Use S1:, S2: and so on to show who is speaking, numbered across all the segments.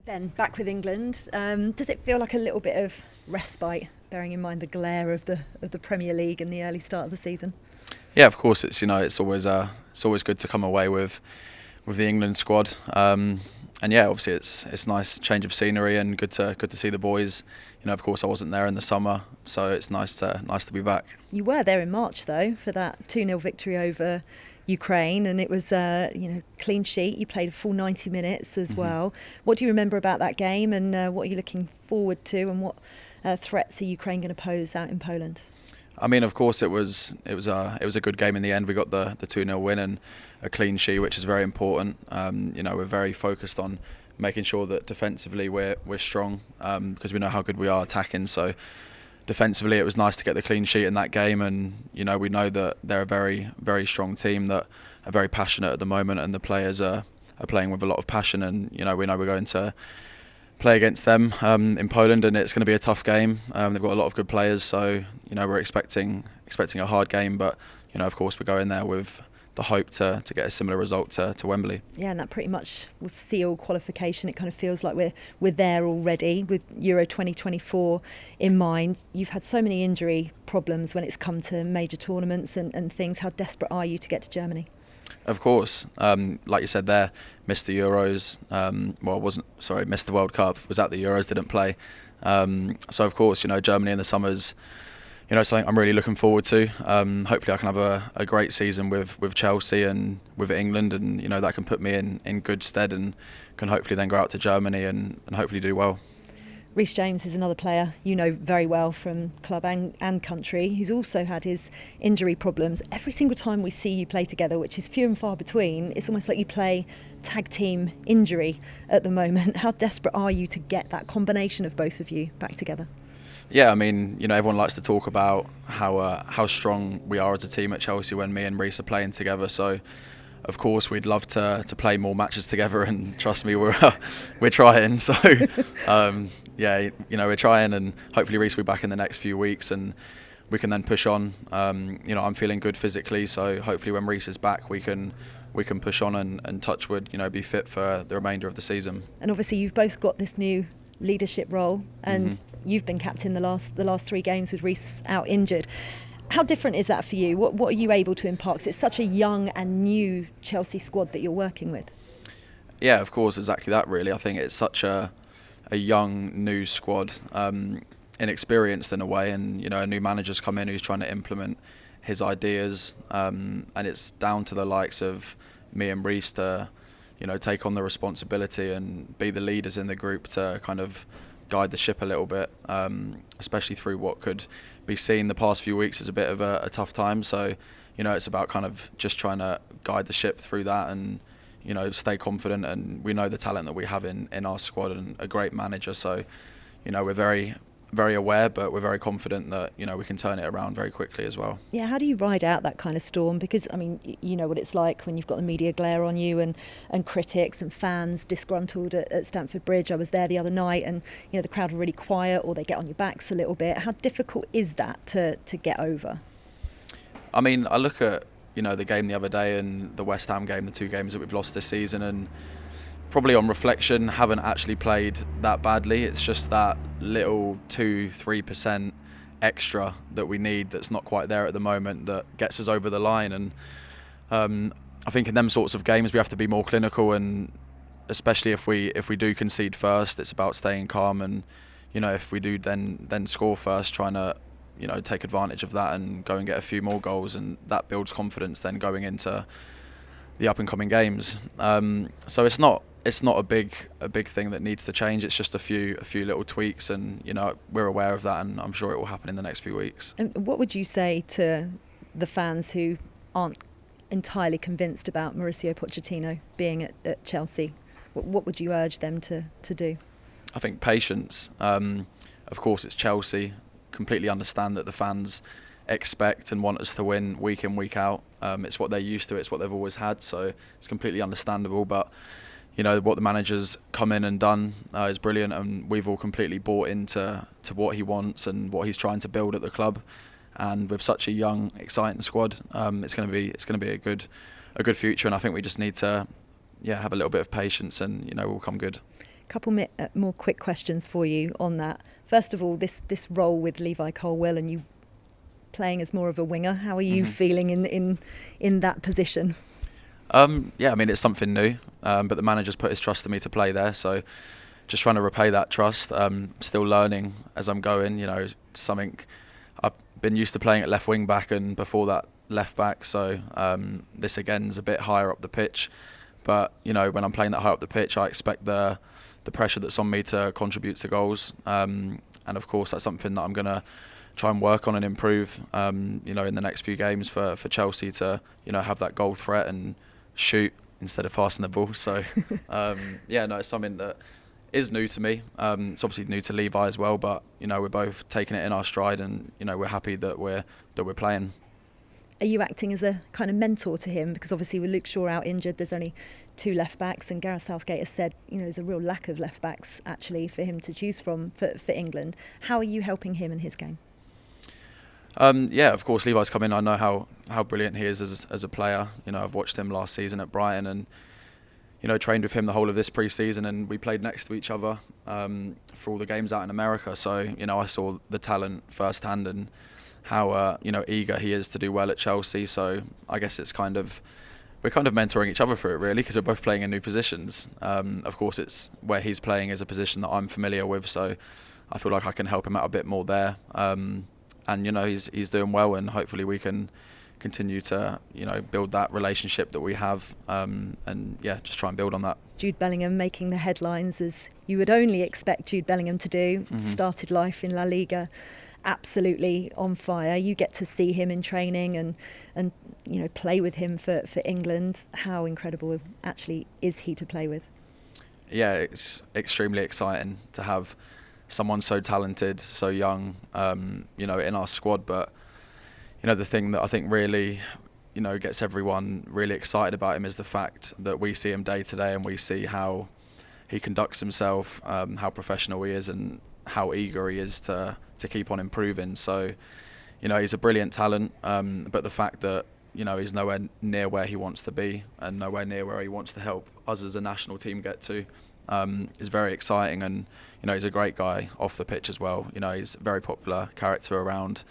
S1: Ben, back with England. Does it feel like a little bit of respite, bearing in mind the glare of the Premier League and the early start of the season?
S2: Yeah, of course. It's always good to come away with the England squad. And yeah, obviously it's nice change of scenery and good to see the boys. Of course I wasn't there in the summer, so it's nice to be back.
S1: You were there in March though for that 2-0 victory over Ukraine, and it was clean sheet. You played a full 90 minutes as well. What do you remember about that game, and what are you looking forward to, and what threats are Ukraine going to pose out in Poland?
S2: I mean, of course, it was a good game in the end. We got the 2-0 win and a clean sheet, which is very important. We're very focused on making sure that defensively we're strong, because we know how good we are attacking. So defensively, it was nice to get the clean sheet in that game, and we know that they're a very, very strong team that are very passionate at the moment, and the players are playing with a lot of passion. And we know we're going to play against them in Poland, and it's going to be a tough game. They've got a lot of good players, so we're expecting a hard game. But of course, we're going there with the hope to get a similar result to Wembley.
S1: Yeah, and that pretty much will seal qualification. It kind of feels like we're there already with Euro 2024 in mind. You've had so many injury problems when it's come to major tournaments and things. How desperate are you to get to Germany?
S2: Of course, like you said there, missed the Euros. Missed the World Cup. Was at the Euros, didn't play. So of course, Germany in the summers, something I'm really looking forward to. Hopefully I can have a great season with Chelsea and with England, and that can put me in good stead, and can hopefully then go out to Germany and hopefully do well.
S1: Reece James is another player you know very well from club and country, who's also had his injury problems. Every single time we see you play together, which is few and far between, it's almost like you play tag team injury at the moment. How desperate are you to get that combination of both of you back together?
S2: Yeah, I mean, everyone likes to talk about how strong we are as a team at Chelsea when me and Reece are playing together. So, of course, we'd love to play more matches together, and trust me, we're trying. So, we're trying, and hopefully Reece will be back in the next few weeks, and we can then push on. I'm feeling good physically, so hopefully when Reece is back, we can push on and touch wood, be fit for the remainder of the season.
S1: And obviously, you've both got this new leadership role, and you've been captain the last 3 games with Reece out injured. How different is that for you? What are you able to impart? 'Cause it's such a young and new Chelsea squad that you're working with.
S2: Yeah, of course, exactly that. Really, I think it's such a young new squad, inexperienced in a way, and a new manager's come in who's trying to implement his ideas, and it's down to the likes of me and Reece to take on the responsibility and be the leaders in the group to kind of guide the ship a little bit, especially through what could be seen the past few weeks as a bit of a tough time. So it's about kind of just trying to guide the ship through that, and stay confident. And we know the talent that we have in our squad, and a great manager. So we're very, very aware, but we're very confident that we can turn it around very quickly as well.
S1: Yeah, how do you ride out that kind of storm? Because I mean, you know what it's like when you've got the media glare on you, and critics and fans disgruntled at Stamford Bridge. I was there the other night, and the crowd were really quiet, or they get on your backs a little bit. How difficult is that to get over?
S2: I mean, I look at the game the other day and the West Ham game, the 2 games that we've lost this season, and probably on reflection haven't actually played that badly. It's just that little 2-3% extra that we need that's not quite there at the moment that gets us over the line. And I think in them sorts of games we have to be more clinical, and especially if we do concede first, it's about staying calm, and if we do then score first, trying to take advantage of that and go and get a few more goals, and that builds confidence then going into the up and coming games. So it's not a big thing that needs to change. It's just a few little tweaks, and we're aware of that, and I'm sure it will happen in the next few weeks.
S1: And what would you say to the fans who aren't entirely convinced about Mauricio Pochettino being at Chelsea? What would you urge them to do?
S2: I think patience. Of course, it's Chelsea. Completely understand that the fans expect and want us to win week in, week out. It's what they're used to, it's what they've always had, so it's completely understandable. But what the manager's come in and done is brilliant, and we've all completely bought into what he wants and what he's trying to build at the club. And with such a young, exciting squad, it's going to be a good future. And I think we just need to have a little bit of patience, and we'll come good.
S1: Couple more quick questions for you on that. First of all, this role with Levi Colwill and you playing as more of a winger, how are you feeling in that position?
S2: Yeah, I mean, it's something new, but the manager's put his trust in me to play there, so just trying to repay that trust. Still learning as I'm going, something I've been used to playing at left wing back and before that left back, so this again is a bit higher up the pitch, but when I'm playing that high up the pitch, I expect the pressure that's on me to contribute to goals, and of course that's something that I'm going to try and work on and improve in the next few games for Chelsea to have that goal threat and shoot instead of passing the ball. So it's something that is new to me. It's obviously new to Levi as well, but we're both taking it in our stride, and we're happy that we're playing.
S1: Are you acting as a kind of mentor to him? Because obviously with Luke Shaw out injured, there's only 2 left backs, and Gareth Southgate has said there's a real lack of left backs actually for him to choose from for England. How are you helping him in his game?
S2: Of course, Levi's come in. I know how brilliant he is as a player. I've watched him last season at Brighton and trained with him the whole of this pre-season, and we played next to each other for all the games out in America. So I saw the talent firsthand and how eager he is to do well at Chelsea. So I guess we're kind of mentoring each other for it, really, because we're both playing in new positions. Of course, it's where he's playing is a position that I'm familiar with, so I feel like I can help him out a bit more there. And he's doing well, and hopefully we can continue to build that relationship that we have, just try and build on that.
S1: Jude Bellingham making the headlines as you would only expect Jude Bellingham to do. Started life in La Liga absolutely on fire. You get to see him in training and play with him for England. How incredible actually is he to play with? Yeah,
S2: it's extremely exciting to have someone so talented, so young, in our squad. But the thing that I think really gets everyone really excited about him is the fact that we see him day to day, and we see how he conducts himself, how professional he is, and how eager he is to keep on improving. So he's a brilliant talent, but the fact that he's nowhere near where he wants to be and nowhere near where he wants to help us as a national team get to is very exciting. And he's a great guy off the pitch as well. He's a very popular character around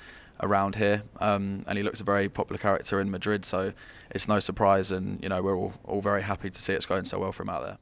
S2: here, and he looks a very popular character in Madrid, so it's no surprise, and we're all very happy to see it's going so well for him out there.